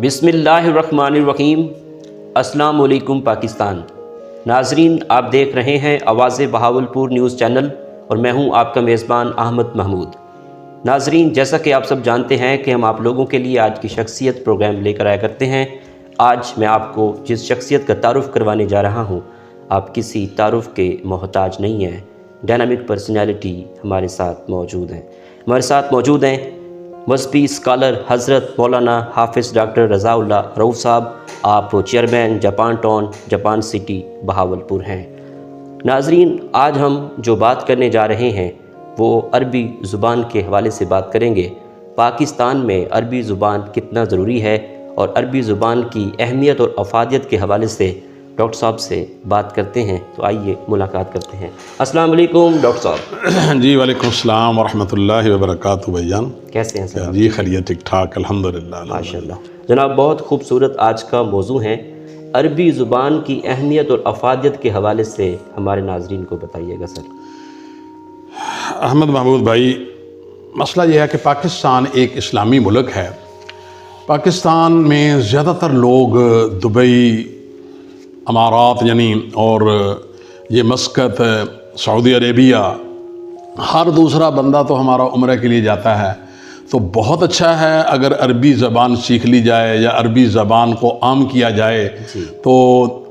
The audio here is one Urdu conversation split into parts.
بسم اللہ الرحمن الرحیم۔ السلام علیکم پاکستان۔ ناظرین، آپ دیکھ رہے ہیں آواز بہاولپور نیوز چینل اور میں ہوں آپ کا میزبان احمد محمود۔ ناظرین، جیسا کہ آپ سب جانتے ہیں کہ ہم آپ لوگوں کے لیے آج کی شخصیت پروگرام لے کر آیا کرتے ہیں۔ آج میں آپ کو جس شخصیت کا تعارف کروانے جا رہا ہوں، آپ کسی تعارف کے محتاج نہیں ہیں۔ ڈائنامک پرسنالٹی ہمارے ساتھ موجود ہیں۔ مذہبی اسکالر حضرت مولانا حافظ ڈاکٹر رضا اللہ رؤوف صاحب، آپ chairman Japan town Japan city Bahawalpur ہیں۔ ناظرین، آج ہم جو بات کرنے جا رہے ہیں وہ عربی زبان کے حوالے سے بات کریں گے۔ پاکستان میں عربی زبان کتنا ضروری ہے اور عربی زبان کی اہمیت اور افادیت کے حوالے سے ڈاکٹر صاحب سے بات کرتے ہیں۔ تو آئیے ملاقات کرتے ہیں۔ السلام علیکم ڈاکٹر صاحب۔ جی وعلیکم السلام ورحمۃ اللہ وبرکاتہ بھائی جان، کیسے ہیں صاحب؟ جی خیریت، ٹھیک ٹھاک، الحمدللہ۔ ماشاء اللہ جناب، بہت خوبصورت آج کا موضوع ہے۔ عربی زبان کی اہمیت اور افادیت کے حوالے سے ہمارے ناظرین کو بتائیے گا سر۔ احمد محمود بھائی، مسئلہ یہ ہے کہ پاکستان ایک اسلامی ملک ہے۔ پاکستان میں زیادہ تر لوگ دبئی، امارات اور یہ مسقط، سعودی عربیہ، ہر دوسرا بندہ تو ہمارا عمرہ کے لیے جاتا ہے۔ تو بہت اچھا ہے اگر عربی زبان سیکھ لی جائے یا عربی زبان کو عام کیا جائے تو۔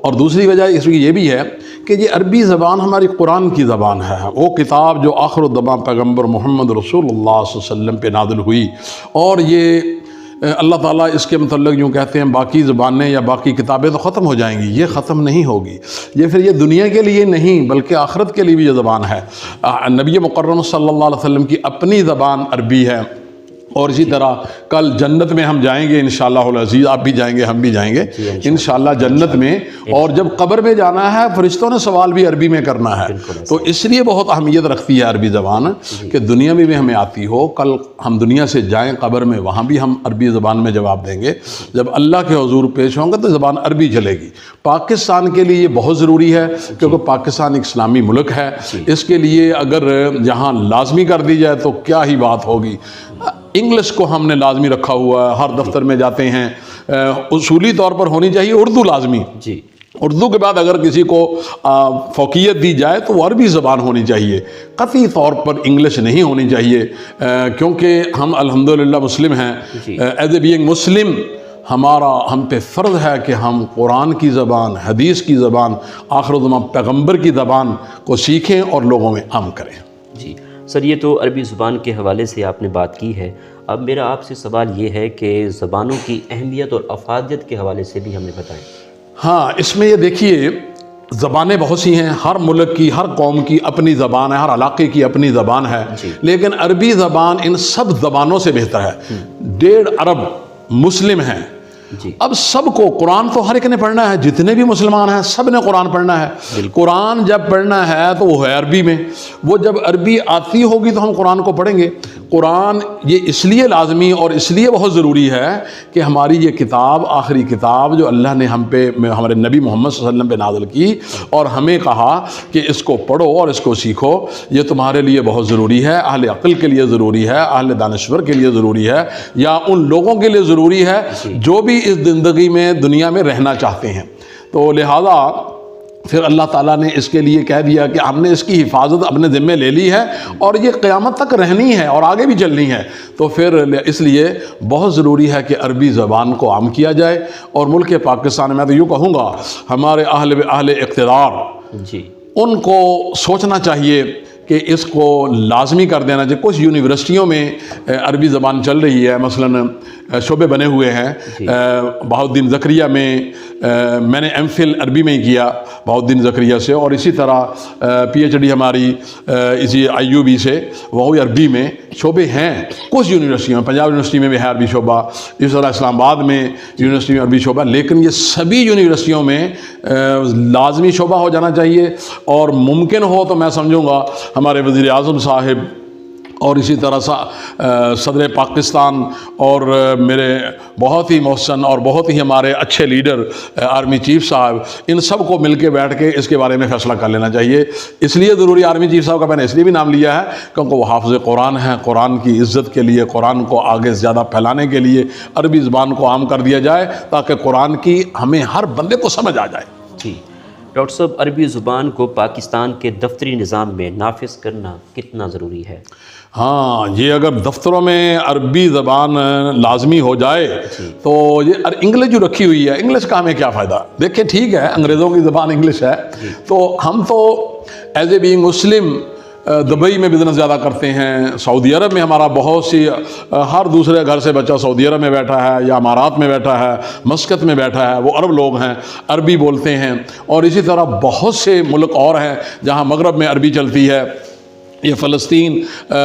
اور دوسری وجہ اس کی یہ بھی ہے کہ یہ عربی زبان ہماری قرآن کی زبان ہے، وہ کتاب جو آخر الزماں پیغمبر محمد رسول اللہ صلی اللہ علیہ وسلم پہ نازل ہوئی۔ اور یہ اللہ تعالیٰ اس کے متعلق یوں کہتے ہیں باقی زبانیں یا باقی کتابیں تو ختم ہو جائیں گی، یہ ختم نہیں ہوگی۔ یہ پھر یہ دنیا کے لیے نہیں بلکہ آخرت کے لیے بھی یہ زبان ہے۔ نبی مکرم صلی اللہ علیہ وسلم کی اپنی زبان عربی ہے۔ اور اسی طرح کل جنت میں ہم جائیں گے انشاءاللہ العزیز، آپ بھی جائیں گے، ہم بھی جائیں گے انشاءاللہ جنت میں۔ اور جب قبر میں جانا ہے فرشتوں نے سوال بھی عربی میں کرنا ہے، تو اس لیے بہت اہمیت رکھتی ہے عربی زبان کہ دنیا میں بھی ہمیں آتی ہو۔ کل ہم دنیا سے جائیں قبر میں، وہاں بھی ہم عربی زبان میں جواب دیں گے۔ جب اللہ کے حضور پیش ہوں گے تو زبان عربی چلے گی۔ پاکستان کے لیے یہ بہت ضروری ہے کیونکہ پاکستان ایک اسلامی ملک ہے۔ اس کے لیے اگر یہاں لازمی کر دی جائے تو کیا ہی بات ہوگی۔ انگلش کو ہم نے لازمی رکھا ہوا ہے، ہر دفتر میں جاتے ہیں، اصولی طور پر ہونی چاہیے اردو لازمی۔ اردو کے بعد اگر کسی کو فوقیت دی جائے تو وہ عربی زبان ہونی چاہیے، قطعی طور پر انگلش نہیں ہونی چاہیے، کیونکہ ہم الحمدللہ مسلم ہیں۔ ایز اے بینگ مسلم ہم پہ فرض ہے کہ ہم قرآن کی زبان، حدیث کی زبان، آخر الزمان پیغمبر کی زبان کو سیکھیں اور لوگوں میں عام کریں۔ جی سر، یہ تو عربی زبان کے حوالے سے آپ نے بات کی ہے۔ اب میرا آپ سے سوال یہ ہے کہ زبانوں کی اہمیت اور افادیت کے حوالے سے بھی ہمیں بتائیں۔ ہاں، اس میں یہ دیکھیے زبانیں بہت سی ہیں، ہر ملک کی، ہر قوم کی اپنی زبان ہے، ہر علاقے کی اپنی زبان ہے، لیکن عربی زبان ان سب زبانوں سے بہتر ہے۔ 1.5 ارب مسلم ہیں۔ اب سب کو قرآن تو ہر ایک نے پڑھنا ہے، جتنے بھی مسلمان ہیں سب نے قرآن پڑھنا ہے۔ قرآن جب پڑھنا ہے تو وہ ہے عربی میں، وہ جب عربی آتی ہوگی تو ہم قرآن کو پڑھیں گے۔ قرآن یہ اس لیے لازمی اور اس لیے بہت ضروری ہے کہ ہماری یہ کتاب، آخری کتاب جو اللہ نے ہم پہ، ہمارے نبی محمد صلی اللہ علیہ وسلم پہ نازل کی اور ہمیں کہا کہ اس کو پڑھو اور اس کو سیکھو، یہ تمہارے لیے بہت ضروری ہے، اہل عقل کے لیے ضروری ہے، اہل دانشور کے لیے ضروری ہے، یا ان لوگوں کے لیے ضروری ہے جو بھی اس زندگی میں دنیا میں رہنا چاہتے ہیں۔ تو لہذا پھر اللہ تعالیٰ نے اس کے لیے کہہ دیا کہ ہم نے اس کی حفاظت اپنے ذمے لے لی ہے اور یہ قیامت تک رہنی ہے اور آگے بھی چلنی ہے۔ تو پھر اس لیے بہت ضروری ہے کہ عربی زبان کو عام کیا جائے۔ اور ملک پاکستان میں تو یوں کہوں گا ہمارے اہل اقتدار ان کو سوچنا چاہیے کہ اس کو لازمی کر دینا چاہیے۔ کچھ یونیورسٹیوں میں عربی زبان چل رہی ہے، مثلاً شعبے بنے ہوئے ہیں۔ بہاؤالدین زکریا میں نے ایم فل عربی میں ہی کیا بہاؤالدین زکریا سے، اور اسی طرح پی ایچ ڈی ہماری اسی IUB سے، وہ عربی میں شعبے ہیں کچھ یونیورسٹیوں میں۔ پنجاب یونیورسٹی میں بھی ہے عربی شعبہ، اس طرح اسلام آباد میں یونیورسٹی میں عربی شعبہ، لیکن یہ سبھی یونیورسٹیوں میں لازمی شعبہ ہو جانا چاہیے۔ اور ممکن ہو تو میں سمجھوں گا ہمارے وزیر اعظم صاحب اور اسی طرح صدر پاکستان اور میرے بہت ہی محسن اور بہت ہی ہمارے اچھے لیڈر آرمی چیف صاحب، ان سب کو مل کے بیٹھ کے اس کے بارے میں فیصلہ کر لینا چاہیے۔ اس لیے ضروری آرمی چیف صاحب کا میں نے اس لیے بھی نام لیا ہے کیونکہ وہ حافظ قرآن ہیں۔ قرآن کی عزت کے لیے، قرآن کو آگے زیادہ پھیلانے کے لیے عربی زبان کو عام کر دیا جائے تاکہ قرآن کی ہمیں ہر بندے کو سمجھ آ جائے۔ جی ڈاکٹر صاحب، عربی زبان کو پاکستان کے دفتری نظام میں نافذ کرنا کتنا ضروری ہے؟ ہاں، یہ اگر دفتروں میں عربی زبان لازمی ہو جائے تو یہ انگلش جو رکھی ہوئی ہے، انگلش کا ہمیں کیا فائدہ؟ دیکھیں ٹھیک ہے، انگریزوں کی زبان انگلش ہے، تو ہم تو as a being Muslim Dubai میں بزنس زیادہ کرتے ہیں، سعودی عرب میں ہمارا بہت سی ہر دوسرے گھر سے بچہ سعودی عرب میں بیٹھا ہے یا امارات میں بیٹھا ہے، مسقط میں بیٹھا ہے، وہ عرب لوگ ہیں، عربی بولتے ہیں۔ اور اسی طرح بہت سے ملک اور ہیں جہاں مغرب میں عربی چلتی ہے، یہ فلسطین،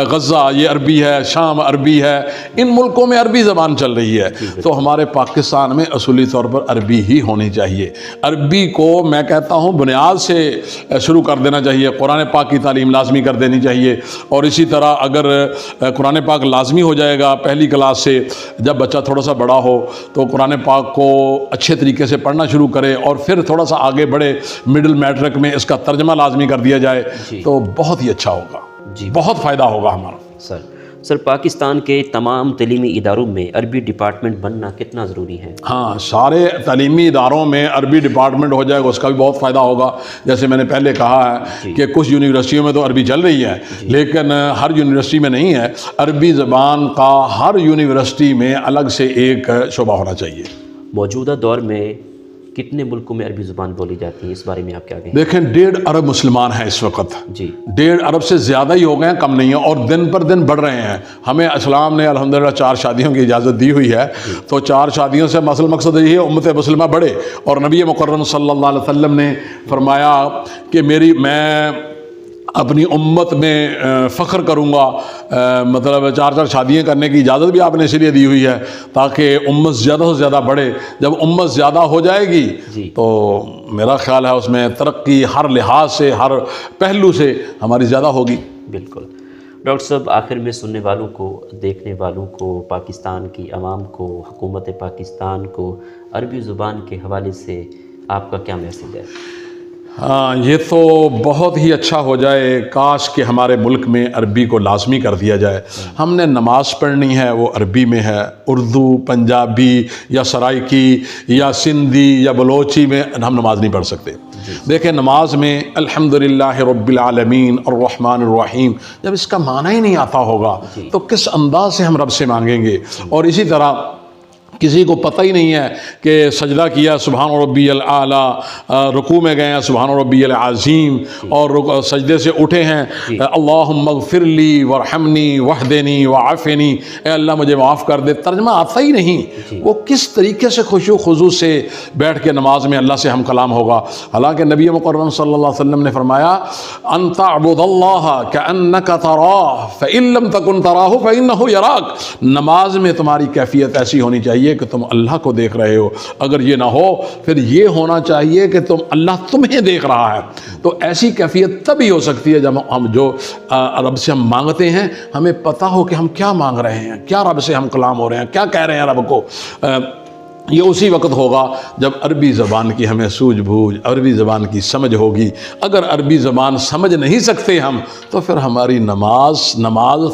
غزہ یہ عربی ہے، شام عربی ہے، ان ملکوں میں عربی زبان چل رہی ہے۔ تو ہمارے پاکستان میں اصولی طور پر عربی ہی ہونی چاہیے۔ عربی کو میں کہتا ہوں بنیاد سے شروع کر دینا چاہیے، قرآن پاک کی تعلیم لازمی کر دینی چاہیے۔ اور اسی طرح اگر قرآن پاک لازمی ہو جائے گا پہلی کلاس سے، جب بچہ تھوڑا سا بڑا ہو تو قرآن پاک کو اچھے طریقے سے پڑھنا شروع کرے اور پھر تھوڑا سا آگے بڑھے، مڈل میٹرک میں اس کا ترجمہ لازمی کر دیا جائے تو بہت ہی اچھا ہوگا، بہت فائدہ ہوگا ہمارا۔ سر پاکستان کے تمام تعلیمی اداروں میں عربی ڈپارٹمنٹ بننا کتنا ضروری ہے؟ ہاں، سارے تعلیمی اداروں میں عربی ڈپارٹمنٹ ہو جائے گا، اس کا بھی بہت فائدہ ہوگا۔ جیسے میں نے پہلے کہا ہے کہ کچھ یونیورسٹیوں میں تو عربی چل رہی ہے لیکن ہر یونیورسٹی میں نہیں ہے۔ عربی زبان کا ہر یونیورسٹی میں الگ سے ایک شعبہ ہونا چاہیے۔ موجودہ دور میں کتنے ملکوں میں عربی زبان بولی جاتی ہے، اس بارے میں آپ کیا کہیں؟ دیکھیں 1.5 ارب مسلمان ہیں اس وقت، جی 1.5 ارب سے زیادہ ہی ہو گئے ہیں، کم نہیں ہیں، اور دن پر دن بڑھ رہے ہیں۔ ہمیں اسلام نے الحمدللہ 4 شادیوں کی اجازت دی ہوئی ہے، تو 4 شادیوں سے مقصد یہی ہے امت مسلمہ بڑھے۔ اور نبی مکرم صلی اللہ علیہ وسلم نے فرمایا کہ میں اپنی امت میں فخر کروں گا، مطلب 4 شادیاں کرنے کی اجازت بھی آپ نے اس لیے دی ہوئی ہے تاکہ امت زیادہ سے زیادہ بڑھے۔ جب امت زیادہ ہو جائے گی تو میرا خیال ہے اس میں ترقی ہر لحاظ سے، ہر پہلو سے ہماری زیادہ ہوگی۔ بالکل۔ ڈاکٹر صاحب، آخر میں سننے والوں کو، دیکھنے والوں کو، پاکستان کی عوام کو، حکومت پاکستان کو عربی زبان کے حوالے سے آپ کا کیا میسیج ہے؟ ہاں، یہ تو بہت ہی اچھا ہو جائے، کاش کہ ہمارے ملک میں عربی کو لازمی کر دیا جائے۔ ہم نے نماز پڑھنی ہے وہ عربی میں ہے، اردو، پنجابی یا سرائکی یا سندھی یا بلوچی میں ہم نماز نہیں پڑھ سکتے۔ دیکھیں نماز میں الحمدللہ رب العالمین الرحمن الرحیم جب اس کا معنی ہی نہیں آتا ہوگا تو کس انداز سے ہم رب سے مانگیں گے؟ اور اسی طرح کسی کو پتہ ہی نہیں ہے کہ سجدہ کیا سبحان ربی الاعلیٰ، رکوع میں گئے ہیں سبحان ربی العظیم، اور سجدے سے اٹھے ہیں اللہم اغفر لی ورحمنی واہدنی وعافنی، اے اللہ مجھے معاف کر دے، ترجمہ آتا ہی نہیں۔ وہ کس طریقے سے خشوع و خضوع سے بیٹھ کے نماز میں اللہ سے ہم کلام ہوگا؟ حالانکہ نبی مکرم صلی اللہ علیہ وسلم نے فرمایا ان تعبد اللہ کأنک تراہ فإن لم تکن تراہ فإنہ یراک، نماز میں تمہاری کیفیت ایسی ہونی چاہیے کہ تم اللہ کو دیکھ رہے ہو، اگر یہ نہ ہو پھر یہ ہونا چاہیے کہ اللہ تمہیں دیکھ رہا ہے۔ تو ایسی کیفیت تبھی ہو سکتی ہے جب ہم جو رب سے ہم مانگتے ہیں ہمیں پتہ ہو کہ ہم کیا مانگ رہے ہیں، کیا رب سے ہم کلام ہو رہے ہیں، کیا کہہ رہے ہیں رب کو۔ یہ اسی وقت ہوگا جب عربی زبان کی ہمیں سوجھ بوجھ، عربی زبان کی سمجھ ہوگی۔ اگر عربی زبان سمجھ نہیں سکتے ہم تو پھر ہماری نماز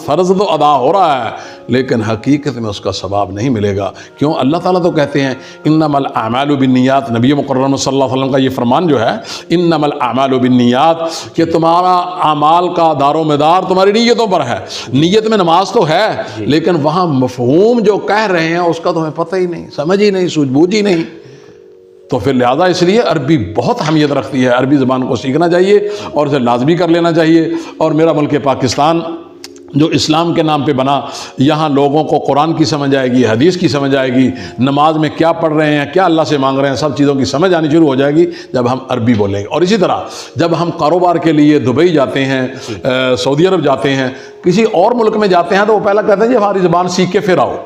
فرض تو ادا ہو رہا ہے لیکن حقیقت میں اس کا ثواب نہیں ملے گا۔ کیوں؟ اللہ تعالیٰ تو کہتے ہیں انما الاعمال بالنیات، نبی مکرم صلی اللہ علیہ وسلم کا یہ فرمان جو ہے انما الاعمال بالنیات، کہ تمہارا اعمال کا دار و مدار تمہاری نیتوں پر ہے۔ نیت میں نماز تو ہے لیکن وہاں مفہوم جو کہہ رہے ہیں اس کا تمہیں پتہ ہی نہیں، سمجھ ہی نہیں، سوجھ بوجھ ہی نہیں۔ تو پھر لہذا اس لیے عربی بہت اہمیت رکھتی ہے، عربی زبان کو سیکھنا چاہیے اور اسے لازمی کر لینا چاہیے۔ اور میرا ملک پاکستان جو اسلام کے نام پہ بنا، یہاں لوگوں کو قرآن کی سمجھ آئے گی، حدیث کی سمجھ آئے گی، نماز میں کیا پڑھ رہے ہیں، کیا اللہ سے مانگ رہے ہیں، سب چیزوں کی سمجھ آنی شروع ہو جائے گی جب ہم عربی بولیں گے۔ اور اسی طرح جب ہم کاروبار کے لیے دبئی جاتے ہیں، سعودی عرب جاتے ہیں، کسی اور ملک میں جاتے ہیں تو وہ پہلا کہتے ہیں جی ہماری زبان سیکھ کے پھر آؤ۔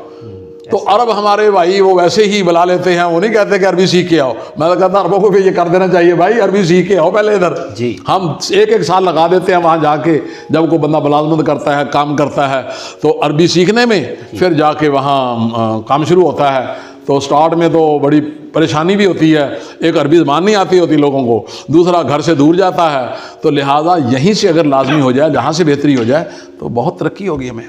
تو عرب ہمارے بھائی وہ ویسے ہی بلا لیتے ہیں, وہ نہیں کہتے کہ عربی سیکھ کے آؤ. میں تو کہتا عربوں کو بھی یہ کر دینا چاہیے بھائی, عربی سیکھ کے آؤ پہلے ادھر. جی ہم ایک سال لگا دیتے ہیں وہاں جا کے, جب کوئی بندہ ملازمت کرتا ہے, کام کرتا ہے, تو عربی سیکھنے میں پھر جا کے وہاں کام شروع ہوتا ہے. تو سٹارٹ میں تو بڑی پریشانی بھی ہوتی ہے, ایک عربی زبان نہیں آتی ہوتی لوگوں کو, دوسرا گھر سے دور جاتا ہے. تو لہٰذا یہیں سے اگر لازمی ہو جائے, جہاں سے بہتری ہو جائے, تو بہت ترقی ہوگی ہمیں.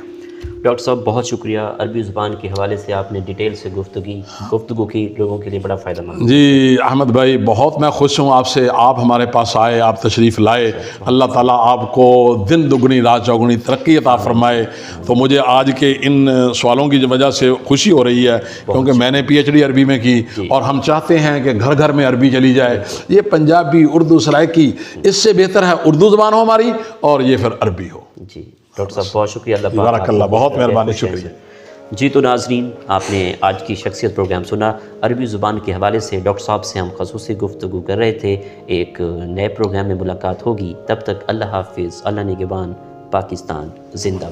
ڈاکٹر صاحب بہت شکریہ, عربی زبان کے حوالے سے آپ نے ڈیٹیل سے گفتگو کی, لوگوں کے لیے بڑا فائدہ مند. جی احمد بھائی, بہت میں خوش ہوں آپ سے, آپ ہمارے پاس آئے, آپ تشریف لائے. اللہ تعالیٰ آپ کو دن دگنی رات چوگنی ترقی عطا فرمائے. تو مجھے آج کے ان سوالوں کی وجہ سے خوشی ہو رہی ہے, کیونکہ میں نے پی ایچ ڈی عربی میں کی, اور ہم چاہتے ہیں کہ گھر گھر میں عربی چلی جائے. یہ پنجابی, اردو, سرائکی, اس سے بہتر ہے اردو زبان ہو ہماری اور یہ پھر عربی ہو. جی ڈاکٹر صاحب بہت شکریہ. اللہ بارک اللہ, بہت مہربانی, شکریہ. جی تو ناظرین, آپ نے آج کی شخصیت پروگرام سنا. عربی زبان کے حوالے سے ڈاکٹر صاحب سے ہم خصوصی گفتگو کر رہے تھے. ایک نئے پروگرام میں ملاقات ہوگی, تب تک اللہ حافظ, اللہ نگہبان, پاکستان زندہ.